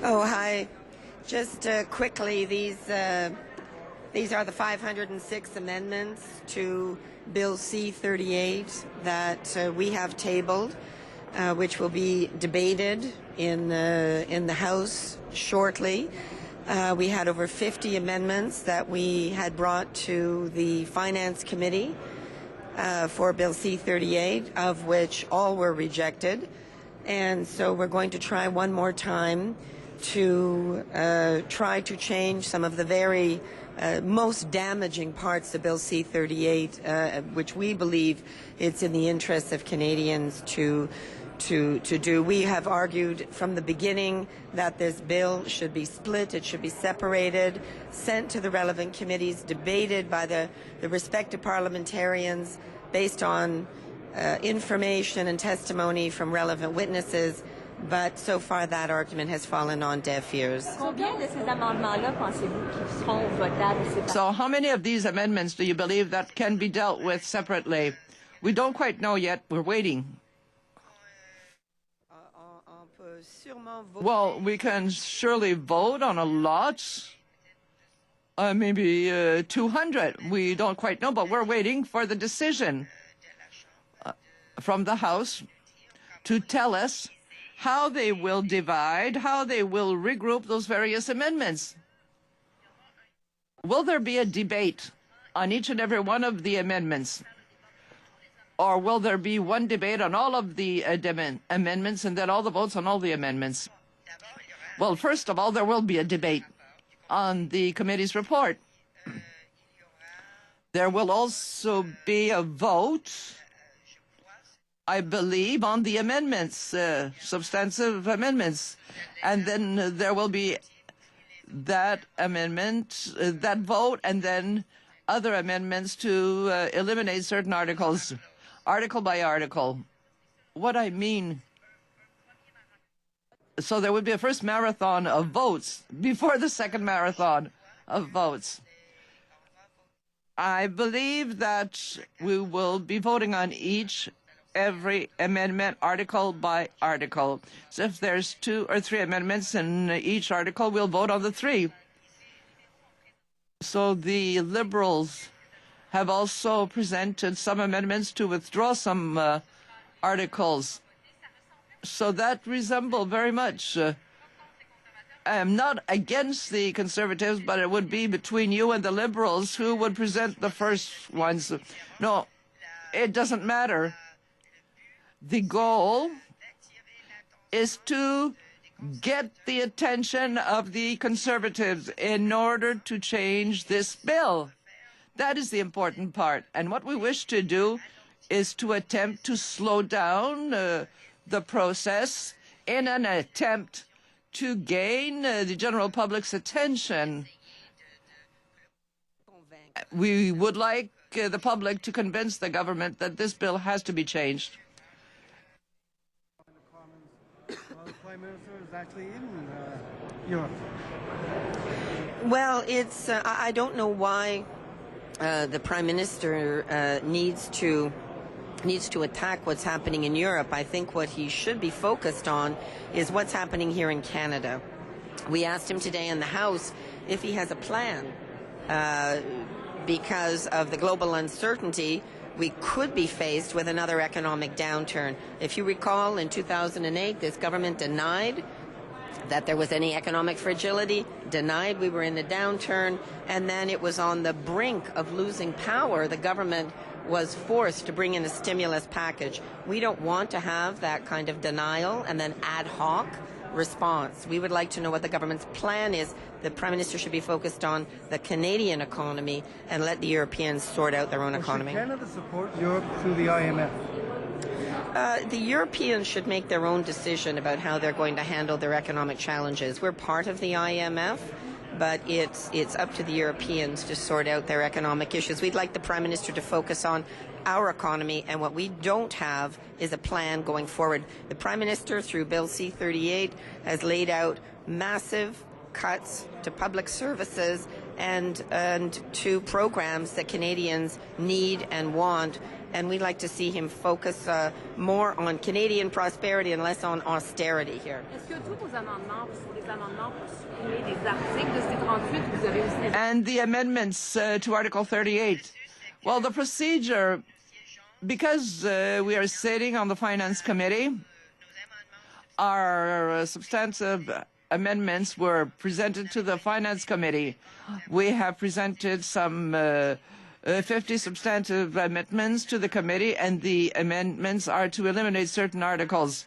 Oh, hi. Just quickly, these are the 506 amendments to Bill C-38 that we have tabled, which will be debated in the House shortly. We had over 50 amendments that we had brought to the Finance Committee for Bill C-38, of which all were rejected. And so we're going to try one more time to try to change some of the very most damaging parts of Bill C-38, which we believe it's in the interests of Canadians to do. We have argued from the beginning that this bill should be split, it should be separated, sent to the relevant committees, debated by the respective parliamentarians based on information and testimony from relevant witnesses, but so far that argument has fallen on deaf ears. So how many of these amendments do you believe that can be dealt with separately? We don't quite know yet. We're waiting. Well, we can surely vote on a lot. Maybe 200. We don't quite know, but we're waiting for the decision from the House to tell us how they will divide, how they will regroup those various amendments. Will there be a debate on each and every one of the amendments? Or will there be one debate on all of the amendments and then all the votes on all the amendments? Well, first of all, there will be a debate on the committee's report. There will also be a vote, I believe, on the amendments, substantive amendments. And then there will be that amendment, that vote, and then other amendments to eliminate certain articles, article by article. What I mean, so there would be a first marathon of votes before the second marathon of votes. I believe that we will be voting on every amendment article by article. So if there's 2 or 3 amendments in each article, we'll vote on the 3. So the Liberals have also presented some amendments to withdraw some articles. So that resemble very much. I am not against the Conservatives, but it would be between you and the Liberals who would present the first ones. No, it doesn't matter. The goal is to get the attention of the Conservatives in order to change this bill. That is the important part. And what we wish to do is to attempt to slow down the process in an attempt to gain the general public's attention. We would like the public to convince the government that this bill has to be changed. The Prime Minister is actually in Europe. Well, it's I don't know why the Prime Minister needs to attack what's happening in Europe. I think what he should be focused on is what's happening here in Canada. We asked him today in the House if he has a plan because of the global uncertainty. We could be faced with another economic downturn. If you recall, in 2008, this government denied that there was any economic fragility, denied we were in a downturn, and then it was on the brink of losing power. The government was forced to bring in a stimulus package. We don't want to have that kind of denial and then ad hoc response. We would like to know what the government's plan is. The Prime Minister should be focused on the Canadian economy and let the Europeans sort out their own economy. Should Canada support Europe through the IMF? The Europeans should make their own decision about how they're going to handle their economic challenges. We're part of the IMF, but it's up to the Europeans to sort out their economic issues. We'd like the Prime Minister to focus on our economy, and what we don't have is a plan going forward. The Prime Minister, through Bill C-38, has laid out massive cuts to public services and to programs that Canadians need and want. and we'd like to see him focus more on Canadian prosperity and less on austerity here. Est-ce que tous vos amendements, sur les amendements pour supprimer des articles de C38, vous avez aussi... And the amendments to Article 38. Well, the procedure, because we are sitting on the Finance Committee, our substantive amendments were presented to the Finance Committee. We have presented some 50 substantive amendments to the committee, and the amendments are to eliminate certain articles.